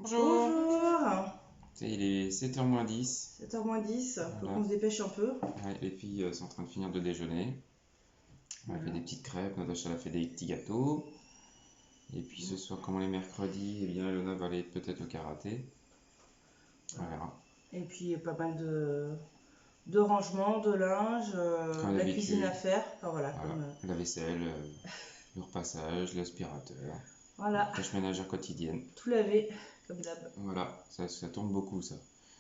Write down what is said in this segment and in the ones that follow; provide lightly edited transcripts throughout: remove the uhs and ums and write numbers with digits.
Bonjour. Bonjour. Il est 7h moins 10. 7h moins 10, faut Voilà. qu'on se dépêche un peu. Ouais, les filles sont en train de finir de déjeuner. On a fait des petites crêpes, Natacha a fait des petits gâteaux. Et puis ce soir, comme on est mercredi, eh bien Elona va aller peut-être au karaté. On verra. Et puis pas mal de rangement, de linge, Comme la cuisine d'habitude. à faire. Enfin, voilà, Voilà. La vaisselle, le repassage, l'aspirateur, voilà, la tâche ménagère quotidienne. tout laver, comme d'hab. Voilà, ça tourne beaucoup ça.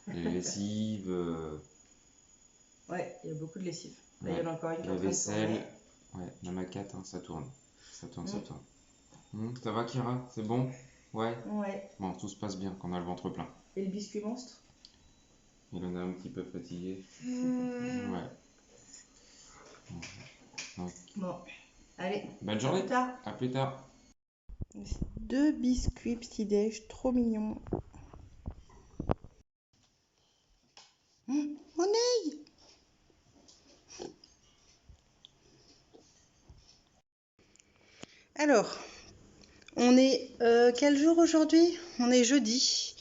Les lessives, Ouais, il y a beaucoup de lessive. Là, il ouais, y en a encore une qui est la en train de vaisselle. tourner. Ouais, même à 4, ça tourne. Ça tourne, ça Mm. tourne. Ça va Kira? C'est bon? Ouais. Ouais. Bon, tout se passe bien, qu'on a le ventre plein. Et le biscuit monstre? Il en a un petit peu fatigué. Ouais. Donc, Bon, allez, bonne à journée. plus tard. À plus tard. Deux biscuits petit-déj, trop mignons. Mon œil! Alors, on est quel jour aujourd'hui? On est jeudi.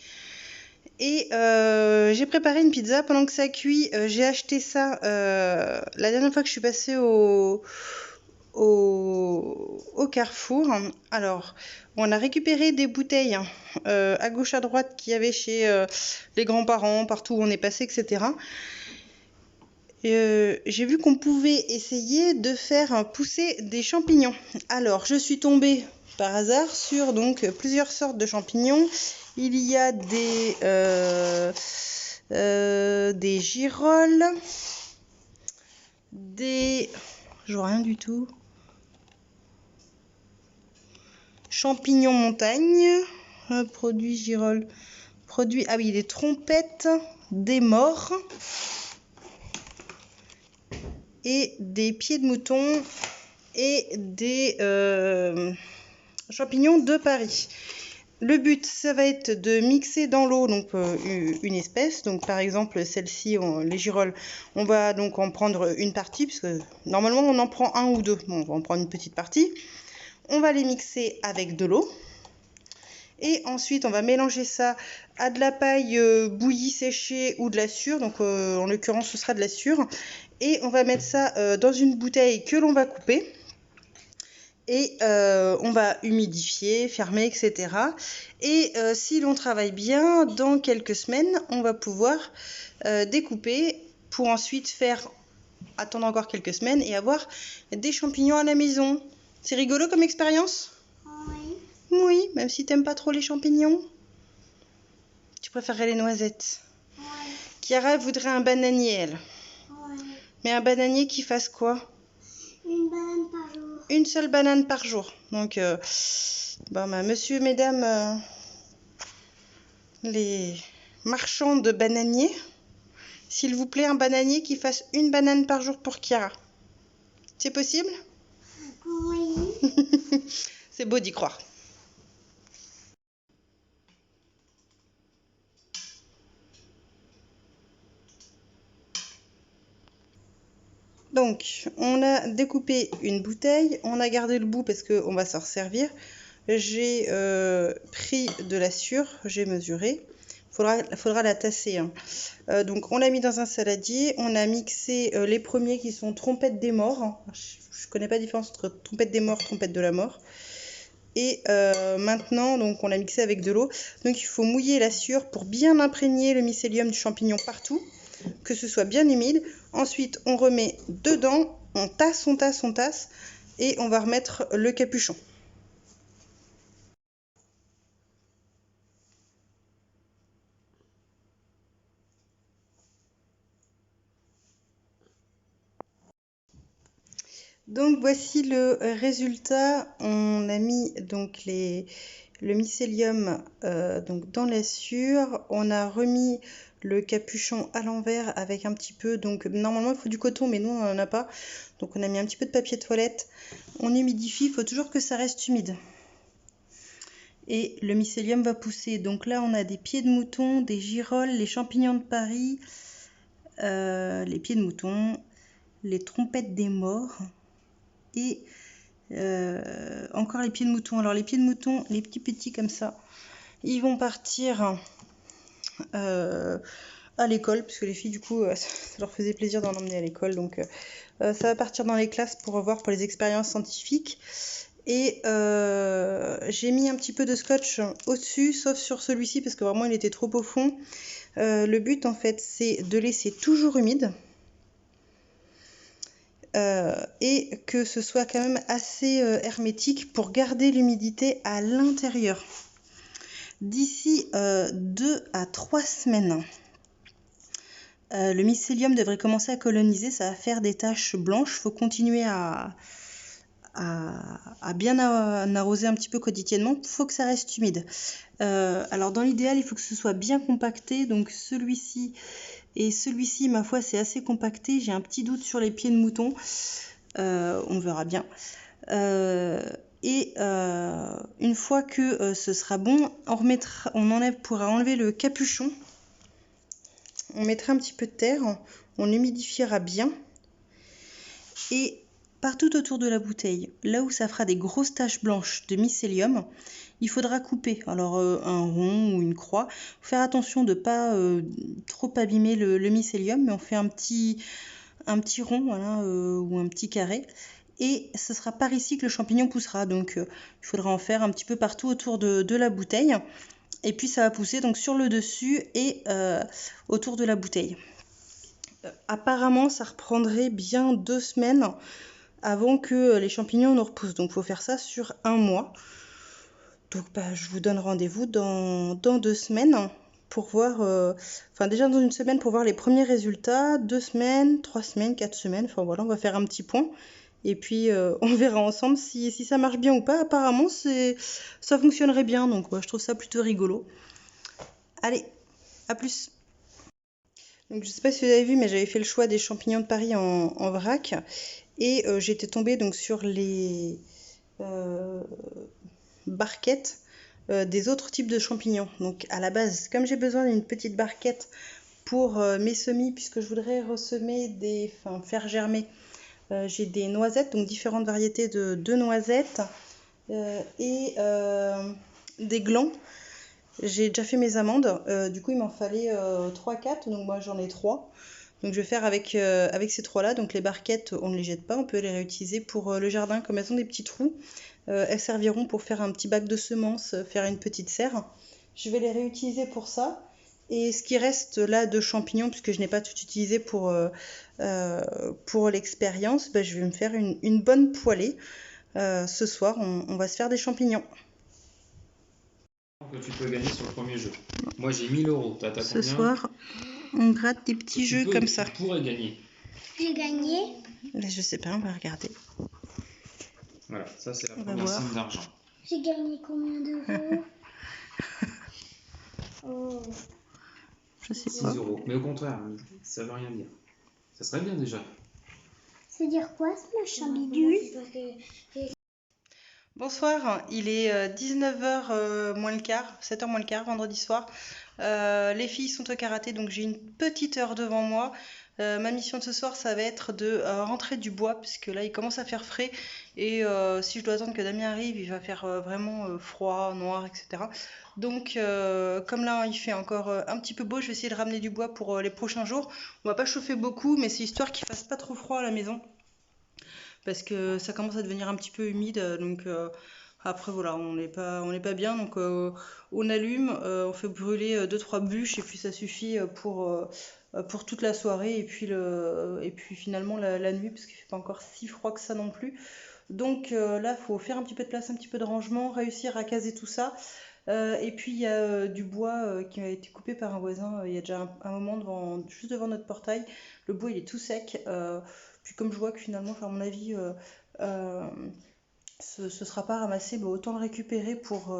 Et j'ai préparé une pizza. Pendant que ça cuit, j'ai acheté ça la dernière fois que je suis passée au Carrefour. Alors, on a récupéré des bouteilles à gauche, à droite qu'il y avait chez les grands-parents, partout où on est passé, etc. J'ai vu qu'on pouvait essayer de faire pousser des champignons. Alors, je suis tombée par hasard sur donc plusieurs sortes de champignons. Il y a des girolles, je vois rien du tout. Champignons montagne, produits girolles, ah oui, des trompettes, des morts et des pieds de mouton et des champignons de Paris. Le but, ça va être de mixer dans l'eau donc une espèce. Donc par exemple celle-ci, les girolles, on va donc en prendre une partie parce que normalement on en prend un ou deux. Bon, on va en prendre une petite partie. On va les mixer avec de l'eau. Et ensuite, on va mélanger ça à de la paille bouillie, séchée ou de la sûre. Donc en l'occurrence, ce sera de la sûre. Et on va mettre ça dans une bouteille que l'on va couper. Et on va humidifier, fermer, etc. Et si l'on travaille bien, dans quelques semaines, on va pouvoir découper pour ensuite attendre encore quelques semaines et avoir des champignons à la maison. C'est rigolo comme expérience? Oui. Oui, même si t'aimes pas trop les champignons. Tu préférerais les noisettes. Oui. Chiara voudrait un bananier, elle. Oui. Mais un bananier qui fasse quoi? Une banane par jour. Une seule banane par jour. Donc, monsieur, mesdames, les marchands de bananiers, s'il vous plaît, un bananier qui fasse une banane par jour pour Chiara. C'est possible? Oui. C'est beau d'y croire. Donc, on a découpé une bouteille, on a gardé le bout parce qu'on va s'en servir. J'ai pris de la sûre, j'ai mesuré. Faudra la tasser. Hein. Donc, on l'a mis dans un saladier. On a mixé les premiers qui sont trompettes des morts. Je ne connais pas la différence entre trompette des morts et trompette de la mort. Et maintenant, donc, on l'a mixé avec de l'eau. Donc, il faut mouiller la sûre pour bien imprégner le mycélium du champignon partout, que ce soit bien humide. Ensuite, on remet dedans, on tasse, et on va remettre le capuchon. Donc voici le résultat. On a mis donc le mycélium donc dans la sûre. On a remis le capuchon à l'envers avec un petit peu, donc normalement il faut du coton mais nous on n'en a pas. Donc on a mis un petit peu de papier toilette. On humidifie, il faut toujours que ça reste humide. Et le mycélium va pousser. Donc là on a des pieds de mouton, des girolles, les champignons de Paris, les pieds de mouton, les trompettes des morts. Et encore les pieds de mouton. Alors les pieds de mouton, les petits comme ça, Ils vont partir à l'école, puisque les filles, du coup, ça leur faisait plaisir d'en emmener à l'école. Donc, ça va partir dans les classes pour voir pour les expériences scientifiques. Et j'ai mis un petit peu de scotch au-dessus, sauf sur celui-ci, parce que vraiment, il était trop au fond. Le but, en fait, c'est de laisser toujours humide. Et que ce soit quand même assez hermétique pour garder l'humidité à l'intérieur. D'ici 2 à 3 semaines, le mycélium devrait commencer à coloniser, ça va faire des taches blanches. Il faut continuer à bien arroser un petit peu quotidiennement. Il faut que ça reste humide. Alors dans l'idéal, il faut que ce soit bien compacté. Donc celui-ci et celui-ci, ma foi, c'est assez compacté. J'ai un petit doute sur les pieds de mouton. On verra bien. Une fois que ce sera bon, on pourra enlever le capuchon. On mettra un petit peu de terre, on humidifiera bien. Et partout autour de la bouteille, là où ça fera des grosses taches blanches de mycélium, il faudra couper. Alors un rond ou une croix. Faut faire attention de ne pas trop abîmer le mycélium, mais on fait un petit rond, voilà, ou un petit carré. Et ce sera par ici que le champignon poussera. Donc il faudra en faire un petit peu partout autour de la bouteille. Et puis ça va pousser donc sur le dessus et autour de la bouteille. Apparemment, ça reprendrait bien 2 semaines avant que les champignons nous repoussent. Donc il faut faire ça sur 1 mois. Donc je vous donne rendez-vous dans 2 semaines pour voir, déjà dans 1 semaine pour voir les premiers résultats, 2 semaines, 3 semaines, 4 semaines, enfin voilà, on va faire un petit point. Et puis on verra ensemble si ça marche bien ou pas. Apparemment, ça fonctionnerait bien, donc je trouve ça plutôt rigolo. Allez, à plus. Donc je sais pas si vous avez vu, mais j'avais fait le choix des champignons de Paris en vrac. Et j'étais tombée donc sur les barquettes des autres types de champignons. Donc à la base, comme j'ai besoin d'une petite barquette pour mes semis, puisque je voudrais faire germer, j'ai des noisettes, donc différentes variétés de noisettes et des glands. J'ai déjà fait mes amandes, du coup il m'en fallait 3-4, donc moi j'en ai 3. Donc je vais faire avec ces 3-là. Donc les barquettes, on ne les jette pas, on peut les réutiliser pour le jardin. Comme elles ont des petits trous, elles serviront pour faire un petit bac de semences, faire une petite serre. Je vais les réutiliser pour ça. Et ce qui reste là de champignons, puisque je n'ai pas tout utilisé pour l'expérience, je vais me faire une bonne poêlée. Ce soir, on va se faire des champignons. Que tu peux gagner sur le premier jeu. Moi j'ai 1000 €. T'as combien? Ce soir, on gratte des petits jeux comme ça. Tu pourrais gagner. J'ai gagné. Là, je sais pas, on va regarder. Voilà, ça c'est la première somme d'argent. J'ai gagné combien d'euros? Oh. Je sais 6 pas. €. Mais au contraire, ça veut rien dire. Ça serait bien déjà. C'est dire quoi ce machin bidule? Bonsoir, il est 19h moins le quart, 7h moins le quart, vendredi soir. Les filles sont au karaté, donc j'ai une petite heure devant moi. Ma mission de ce soir, ça va être de rentrer du bois, puisque là, il commence à faire frais. Et si je dois attendre que Damien arrive, il va faire vraiment froid, noir, etc. Donc, comme là, il fait encore un petit peu beau, je vais essayer de ramener du bois pour les prochains jours. On va pas chauffer beaucoup, mais c'est histoire qu'il fasse pas trop froid à la maison, parce que ça commence à devenir un petit peu humide, donc après voilà, on n'est pas bien, donc on allume, on fait brûler 2-3 bûches et puis ça suffit pour toute la soirée et puis finalement la nuit, parce qu'il fait pas encore si froid que ça non plus. Donc là, faut faire un petit peu de place, un petit peu de rangement, réussir à caser tout ça. Et puis il y a du bois qui a été coupé par un voisin il y a déjà un moment juste devant notre portail. Le bois il est tout sec. Puis comme je vois que finalement, à mon avis, ce sera pas ramassé, autant le récupérer pour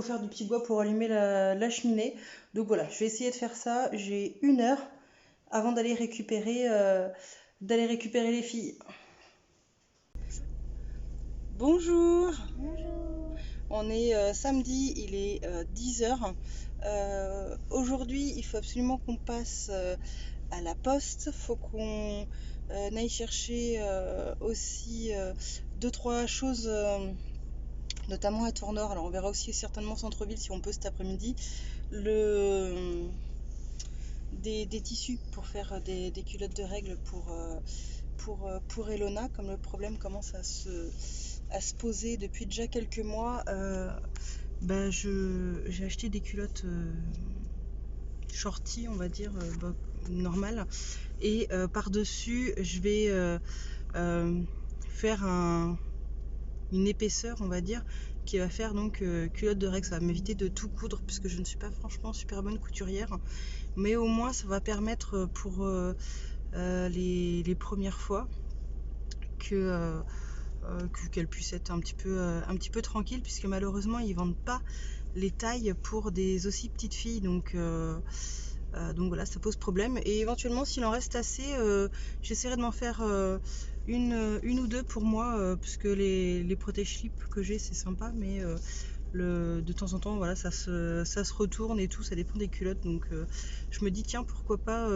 faire du petit bois pour allumer la cheminée. Donc voilà, je vais essayer de faire ça. J'ai 1 heure avant d'aller récupérer les filles. Bonjour. Bonjour. On est samedi, il est 10h. Aujourd'hui, il faut absolument qu'on passe à la poste. Faut qu'on aille chercher aussi 2-3 choses notamment à Tournord. Alors on verra aussi certainement centre-ville si on peut cet après-midi. Des tissus pour faire des culottes de règles pour Elona, comme le problème commence à se poser depuis déjà quelques mois. J'ai acheté des culottes shorty, on va dire, normales, et par-dessus je vais faire une épaisseur, on va dire, qui va faire donc culotte de règles. Ça va m'éviter de tout coudre puisque je ne suis pas franchement super bonne couturière, mais au moins ça va permettre pour les premières fois qu'elle puisse être un petit peu tranquille, puisque malheureusement ils vendent pas les tailles pour des aussi petites filles, donc voilà, ça pose problème. Et éventuellement, s'il en reste assez, j'essaierai de m'en faire une ou deux pour moi, puisque les protège-slips que j'ai, c'est sympa, mais de temps en temps, voilà, ça se retourne et tout, ça dépend des culottes. Donc je me dis, tiens, pourquoi pas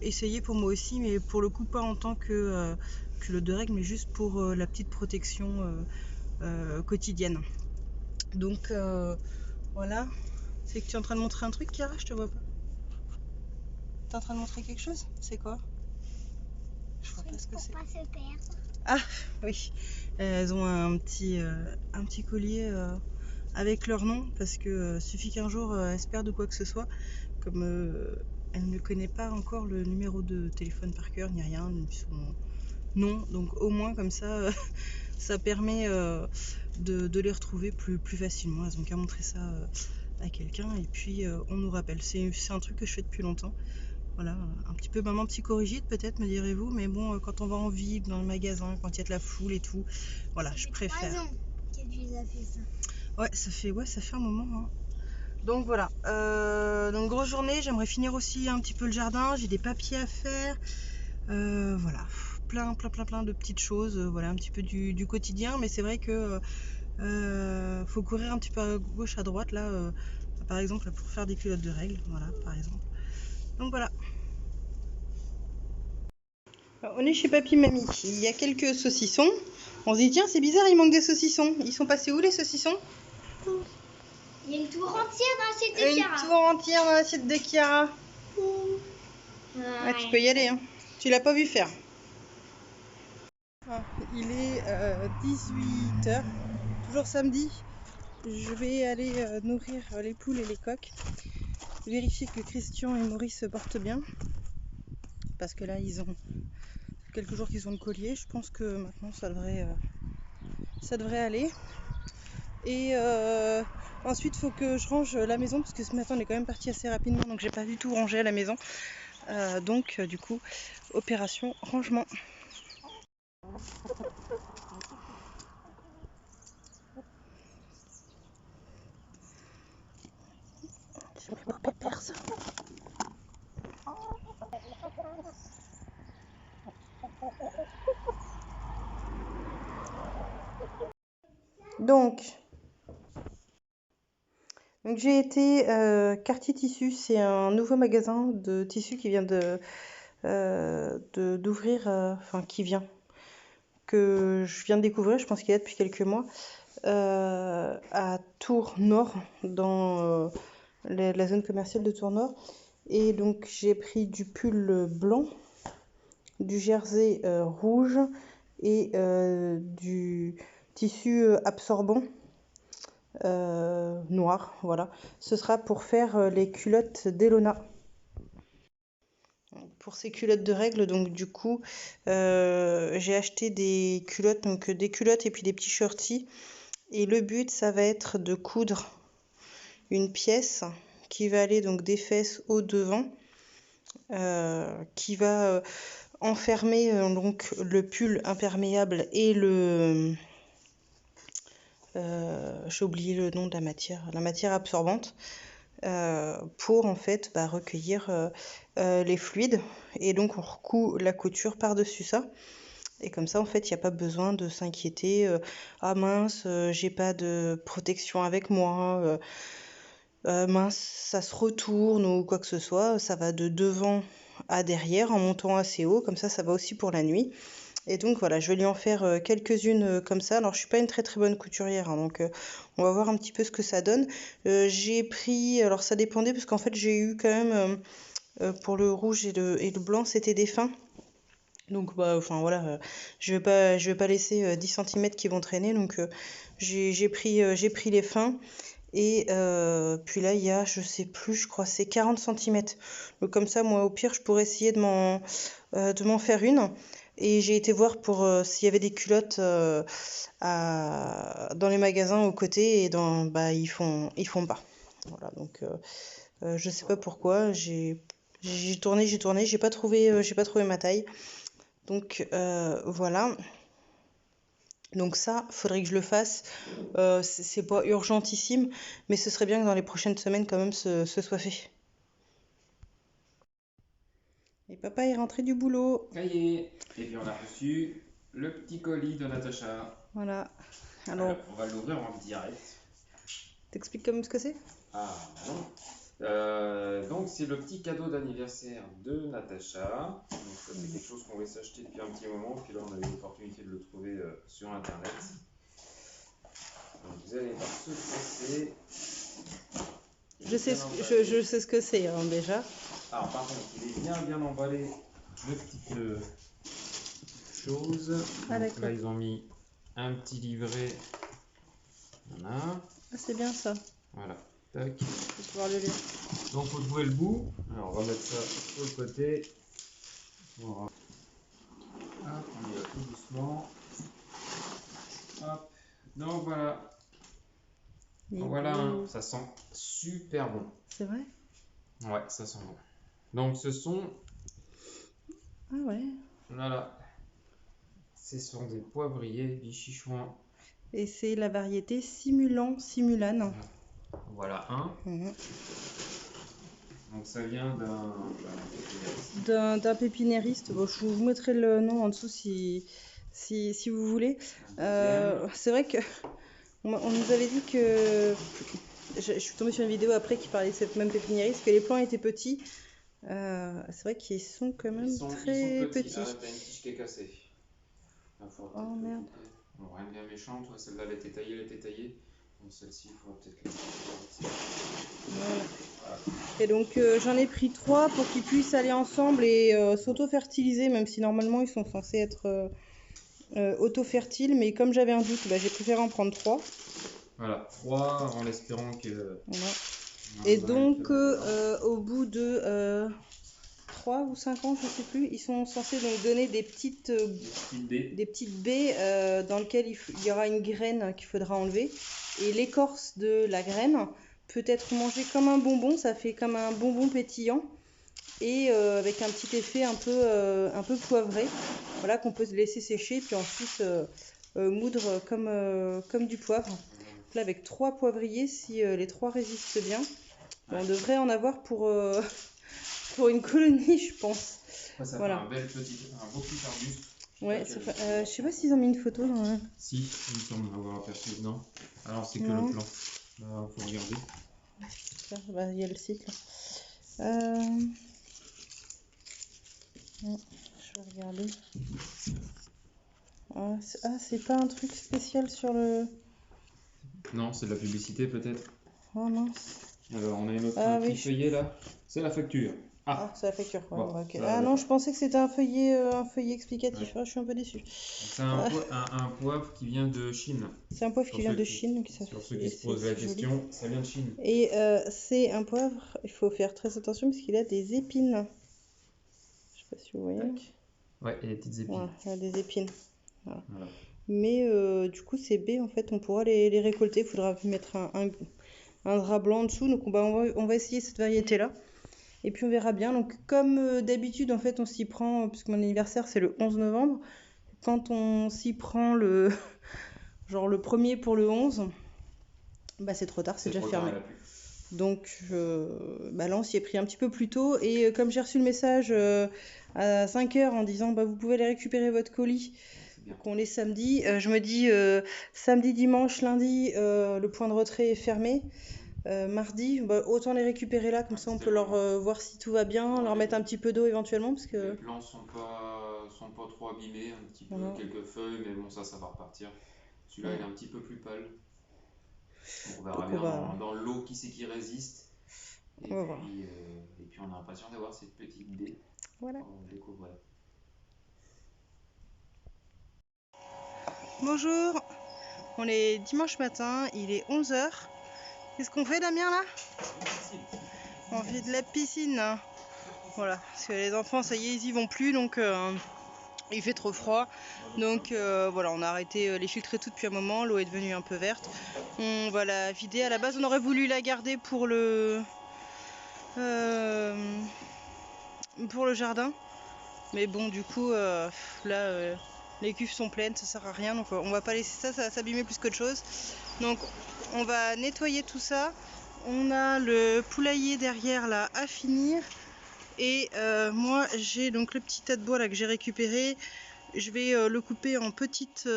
essayer pour moi aussi, mais pour le coup, pas en tant que culotte de règles, mais juste pour la petite protection quotidienne. Donc voilà. C'est que tu es en train de montrer un truc, Chiara? Je te vois pas. T'es en train de montrer quelque chose? C'est quoi? Je vois pas ce que c'est. Pour pas se perdre. Ah oui, elles ont un petit collier avec leur nom, parce que suffit qu'un jour elles se perdent ou quoi que ce soit, comme elle ne connaît pas encore le numéro de téléphone par cœur ni rien, ni son nom, donc au moins comme ça ça permet de les retrouver plus facilement. Elles ont qu'à montrer ça à quelqu'un et puis on nous rappelle. C'est un truc que je fais depuis longtemps. Voilà, un petit peu maman psychorigide peut-être, me direz-vous, mais bon, quand on va en ville, dans le magasin, quand il y a de la foule et tout, voilà, je préfère. 3 ans que tu as fait ça. Ouais, ça fait un moment, hein. Donc voilà, donc grosse journée, j'aimerais finir aussi un petit peu le jardin, j'ai des papiers à faire, voilà, plein de petites choses, voilà, un petit peu du quotidien, mais c'est vrai que faut courir un petit peu à gauche, à droite, là, par exemple, pour faire des culottes de règles, voilà, par exemple. Donc voilà. Alors, on est chez Papy Mamie, il y a quelques saucissons. On se dit, tiens, c'est bizarre, il manque des saucissons. Ils sont passés où les saucissons? Il y a une tour entière dans l'assiette de Une Chiara. tour entière dans l'assiette de Chiara. Ah, tu peux y aller, hein. Tu l'as pas vu faire. Ah, il est 18h, toujours samedi. Je vais aller nourrir les poules et les coqs. Vérifier que Christian et Maurice se portent bien. Parce que là, ils ont quelques jours qu'ils ont le collier. Je pense que maintenant, ça devrait aller. Et ensuite, il faut que je range la maison parce que ce matin, on est quand même parti assez rapidement. Donc, j'ai pas du tout rangé à la maison. Donc, du coup, opération rangement. J'ai pris pour Pépère, ça. Donc j'ai été Quartier Tissu, c'est un nouveau magasin de tissus qui vient d'ouvrir, enfin que je viens de découvrir, je pense qu'il y a depuis quelques mois, à Tours Nord, dans la zone commerciale de Tours Nord. Et donc j'ai pris du pull blanc, du jersey rouge et du tissu absorbant noir, voilà. Ce sera pour faire les culottes d'Elona. Pour ces culottes de règles, donc du coup, j'ai acheté des culottes, donc des culottes et puis des petits shorties. Et le but, ça va être de coudre une pièce qui va aller donc des fesses au devant, qui va enfermer donc le pull imperméable et le j'ai oublié le nom de la matière absorbante, pour en fait recueillir les fluides, et donc on recoud la couture par-dessus ça, et comme ça en fait il n'y a pas besoin de s'inquiéter, ah mince, j'ai pas de protection avec moi, mince ça se retourne ou quoi que ce soit. Ça va de devant à derrière en montant assez haut, comme ça va aussi pour la nuit. Et donc voilà, je vais lui en faire quelques-unes comme ça. Alors je suis pas une très très bonne couturière, hein, donc on va voir un petit peu ce que ça donne. J'ai pris, alors ça dépendait parce qu'en fait j'ai eu quand même pour le rouge et le blanc, c'était des fins. Donc bah enfin voilà, je vais pas laisser 10 cm qui vont traîner, donc j'ai pris les fins. Et puis là, il y a, je sais plus, je crois, c'est 40 cm. Donc comme ça, moi, au pire, je pourrais essayer de m'en faire une. Et j'ai été voir pour s'il y avait des culottes dans les magasins aux côtés et bah ils font pas. Voilà, donc je sais pas pourquoi. J'ai tourné, j'ai pas trouvé ma taille. Donc voilà. Donc ça, faudrait que je le fasse. C'est pas urgentissime, mais ce serait bien que dans les prochaines semaines, quand même, ce soit fait. Et papa est rentré du boulot. Ça y est. Et puis on a reçu le petit colis de Natacha. Voilà. Alors, Alors, on va l'ouvrir en direct. t'expliques quand même ce que c'est? Ah non. Donc c'est le petit cadeau d'anniversaire de Natacha. Donc ça c'est quelque chose qu'on voulait s'acheter depuis un petit moment. Puis là on a eu l'opportunité de le trouver sur internet. Donc vous allez voir ce que c'est. Je sais ce que c'est hein, déjà. Alors par contre il est bien emballé de petites choses. Ah, Donc d'accord. là ils ont mis un petit livret. Voilà. Ah, c'est bien ça. Voilà. Tac. Je vais pouvoir le lire. Donc faut trouver le bout. Alors on va mettre ça sur le côté. Voilà. Hop, on y va tout doucement. Hop. Donc voilà. Donc voilà, hein, ça sent super bon. C'est vrai? Ouais, ça sent bon. Donc ce sont, Ah ouais. voilà, ce sont des poivriers bichichouins. Et c'est la variété Simulane. Voilà un. Mhm. Donc ça vient d'un D'un pépiniériste. Bon, je vous mettrai le nom en dessous si vous voulez. C'est vrai que on nous avait dit que. Je suis tombée sur une vidéo après qui parlait de cette même pépiniériste, que les plants étaient petits. C'est vrai qu'ils sont quand même très petits. Ah, t'as une tige qui est cassée. Oh merde. Bon, rien de bien méchant, toi celle-là elle était taillée. Donc celle-ci, il faudra peut-être la. Voilà. Et donc j'en ai pris 3 pour qu'ils puissent aller ensemble et s'auto-fertiliser, même si normalement ils sont censés être auto-fertiles. Mais comme j'avais un doute, bah, j'ai préféré en prendre 3. Voilà, 3 en espérant que. Voilà. Et donc au bout de 3 ou 5 ans, je sais plus, ils sont censés donc donner des petites baies dans lesquelles il y aura une graine qu'il faudra enlever. Et l'écorce de la graine peut être mangée comme un bonbon, ça fait comme un bonbon pétillant. Et avec un petit effet un peu poivré, voilà, qu'on peut laisser sécher, puis ensuite moudre comme du poivre. Là, avec 3 poivriers, si les 3 résistent bien, on devrait en avoir pour une colonie, je pense. Ça Voilà. fait un beau petit arbuste. Ouais, je sais pas s'ils ont mis une photo dans le... Si, il me semble avoir aperçu. Non. Alors c'est que Non. le plan. Là, faut regarder. Bah, il y a le site là. Non, je vais regarder. C'est pas un truc spécial sur le... Non, c'est de la publicité peut-être. Oh mince. Alors on a une autre Ah, un petit oui. feuillet là. C'est la facture. Ah, c'est la facture. Ouais, Bon, ok. ça, Ah non, je pensais que c'était un feuillet explicatif. Ouais. Ah, je suis un peu déçue. C'est un poivre qui vient de Chine. C'est un poivre Sur qui vient ceux de qui- Chine. Donc ça Sur fait- ceux qui se posent la c'est joli. question, ça vient de Chine. Et c'est un poivre, il faut faire très attention parce qu'il a des épines. Je sais pas si vous voyez. Tac. Ouais, et les petites épines. Voilà, il a des épines. Voilà. Mais du coup, ces baies, en fait, on pourra les récolter. Il faudra mettre un drap blanc en dessous. Donc, on va essayer cette variété-là. Et puis, on verra bien. Donc, comme d'habitude, en fait, on s'y prend, puisque mon anniversaire, c'est le 11 novembre. Quand on s'y prend genre le 1er pour le 11, bah, c'est trop tard, c'est déjà trop fermé. tard, elle a plu. Donc, bah là, on s'y est pris un petit peu plus tôt. Et comme j'ai reçu le message à 5 h en disant bah, vous pouvez aller récupérer votre colis, C'est bien. qu'on est samedi, je me dis samedi, dimanche, lundi, le point de retrait est fermé. Mardi, bah, autant les récupérer là, comme ça on peut leur voir si tout va bien, leur mettre un petit peu d'eau éventuellement. Parce que... Les plants sont pas trop abîmés, un petit peu, Non. quelques feuilles, mais bon, ça va repartir. Celui-là, Ouais. il est un petit peu plus pâle. On verra Donc, bien on va- dans l'eau qui c'est qui résiste. Et On va voir. puis on est impatient d'avoir cette petite baie Voilà. qu'on découvrait. Bonjour, on est dimanche matin, il est 11 h. Qu'est-ce qu'on fait, Damien, là? On fait de la piscine. Voilà, parce que les enfants, ça y est, ils y vont plus, donc il fait trop froid. Donc voilà, on a arrêté les filtres et tout depuis un moment, l'eau est devenue un peu verte. On va la vider. À la base, on aurait voulu la garder pour le jardin. Mais bon, du coup, là, les cuves sont pleines, ça sert à rien. Donc on va pas laisser ça, ça va s'abîmer plus qu'autre chose. Donc on va nettoyer tout ça. On a le poulailler derrière là à finir. Et moi, j'ai donc le petit tas de bois là que j'ai récupéré. Je vais le couper en petites...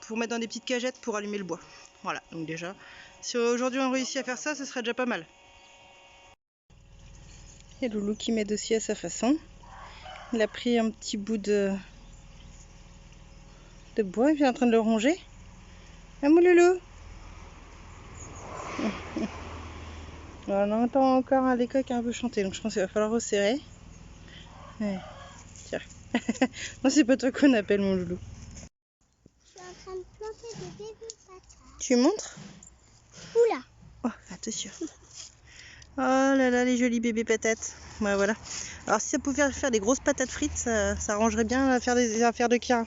pour mettre dans des petites cagettes pour allumer le bois. Voilà, donc déjà, si aujourd'hui on réussit à faire ça, ce serait déjà pas mal. Et Loulou qui m'aide aussi à sa façon. Il a pris un petit bout de bois, il est en train de le ronger. Ah mon Loulou. On entend encore les coqs un peu chanter, donc je pense qu'il va falloir resserrer. Ouais. Tiens. Non, c'est pas toi qu'on appelle, mon Loulou. Je suis en train de planter des bébés patates. Tu montres? Oula. Oh, attention. Oh là là, les jolies bébés patates. Ouais, voilà. Alors si ça pouvait faire des grosses patates frites, ça arrangerait bien à faire des affaires de Kira.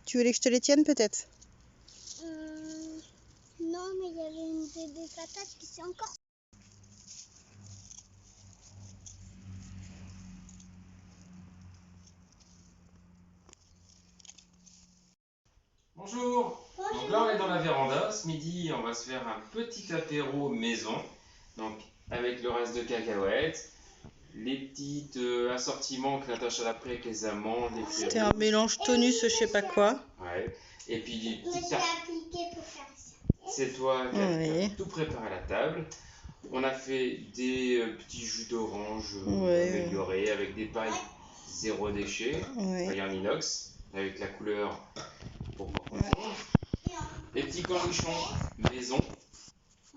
Tu voulais que je te les tienne peut-être? Non, mais il y avait une bébé patate qui s'est encore... Bonjour. Donc là on est dans la véranda, ce midi on va se faire un petit apéro maison, donc avec le reste de cacahuètes, les petits assortiments que Natacha a pris avec les amandes, les fruits C'était un mélange tonus, je sais pas quoi. ouais. Et puis des Je me petites suis tartes. appliquée pour faire ça. C'est toi qui Ouais. as tout préparé à la table. On a fait des petits jus d'orange Ouais. améliorés avec des pailles zéro déchet, Ouais. paille en inox, avec la couleur pour pas confondre. Les petits cornichons maison,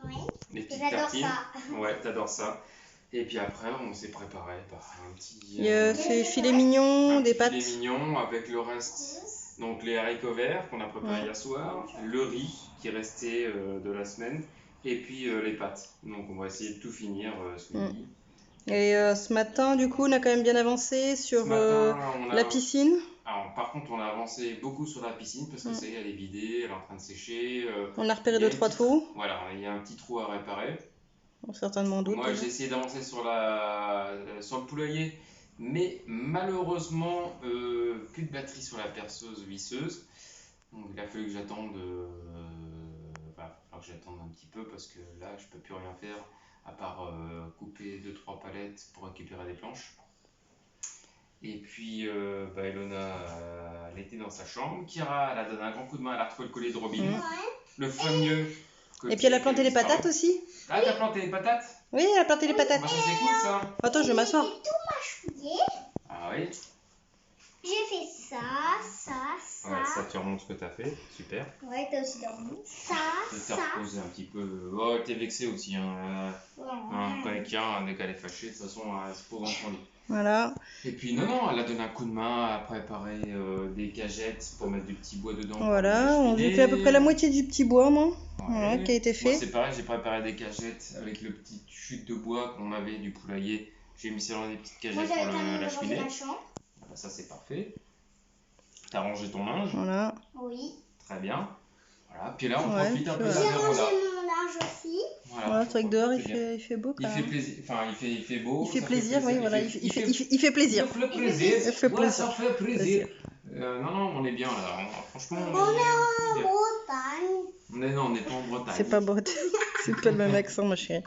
Oui. les petites J'adore tartines. ça. Ouais, t'adores ça. Et puis après, on s'est préparé un petit. Il y a ces filets mignons, un des petit pâtes. filet mignon avec le reste. Donc les haricots verts qu'on a préparés hier soir, le riz qui restait de la semaine, et puis les pâtes. Donc on va essayer de tout finir ce midi. Et ce matin, du coup, on a quand même bien avancé sur Ce matin, on a... la piscine. Alors, par contre, on a avancé beaucoup sur la piscine parce que ça y est, elle est vidée, elle est en train de sécher. On a repéré il y a 2-3 trous. Voilà, il y a un petit trou à réparer. Certainement d'autres. Moi, j'ai essayé d'avancer sur le poulailler, mais malheureusement, plus de batterie sur la perceuse visseuse. Donc, il a fallu que j'attende. Enfin, il va falloir que j'attende un petit peu parce que là, je peux plus rien faire à part couper 2-3 palettes pour récupérer des planches. Et puis, Elona, elle était dans sa chambre. Kira, elle a donné un grand coup de main, elle a retrouvé le collier de Robin. Le fameux. Et puis elle a planté les patates aussi. Ah, t'as planté les patates? Oui, elle a planté les patates. Bah, ça c'est cool ça. Attends, je vais m'asseoir. J'ai tout mâchouillé. Ah oui. J'ai fait ça. Ouais, ça tu remontes ce que t'as fait, super. Ouais, t'as aussi dormi. Ça. Tu t'es reposé un petit peu. Oh, t'es vexé aussi. Hein. Quand Kira, dès qu'elle est fâchée, de toute façon, elle se pose dans son lit. Voilà. Et puis non, elle a donné un coup de main à préparer des cageettes pour mettre du petit bois dedans. Voilà, on a fait à peu près la moitié du petit bois, moi. Voilà, qui a été fait. Moi, c'est pareil, j'ai préparé des cagettes avec le petit chute de bois qu'on avait du poulailler. J'ai mis ça dans des petites cagettes pour la cheminée. Voilà, ça c'est parfait. T'as rangé ton linge. Voilà. Oui. Très bien. Voilà. Puis là, on Ouais, profite un peu de J'ai la rangé véranda. mon linge aussi. Voilà, c'est vrai que dehors il fait beau quand Il fait même. plaisir, enfin il fait beau. Il fait ça plaisir, oui, voilà, il fait plaisir. Ça fait plaisir. Il fait Ouais, plaisir. ça fait plaisir. Non, on est bien là. Franchement, On est en Bretagne. Non, on n'est pas en Bretagne. C'est pas beau. C'est pas le même accent, ma chérie.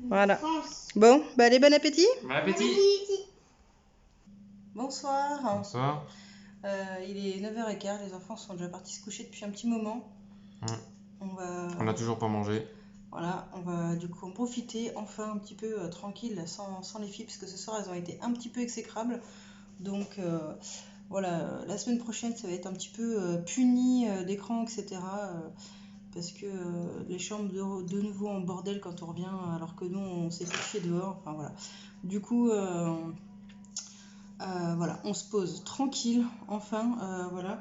Voilà. France. Bon, bah allez, bon appétit. Bon appétit. Bonsoir. Bonsoir. Il est 9h15, les enfants sont déjà partis se coucher depuis un petit moment. On n'a toujours pas mangé. Voilà, on va du coup en profiter enfin un petit peu tranquille sans les filles parce que ce soir elles ont été un petit peu exécrables. Donc voilà, la semaine prochaine ça va être un petit peu puni d'écran, etc. Parce que les chambres de nouveau en bordel quand on revient alors que nous on s'est couché dehors. Enfin voilà. Du coup, voilà, on se pose tranquille, enfin, voilà.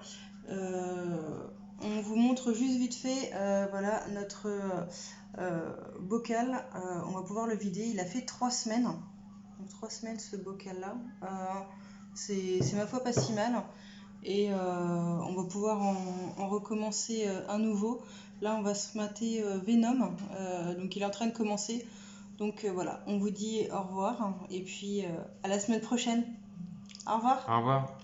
On vous montre juste vite fait, voilà, notre bocal. On va pouvoir le vider. Il a fait 3 semaines. Donc 3 semaines ce bocal-là. C'est ma foi pas si mal. Et on va pouvoir en recommencer un nouveau. Là, on va se mater Venom. Donc il est en train de commencer. Donc voilà, on vous dit au revoir et puis à la semaine prochaine. Au revoir. Au revoir.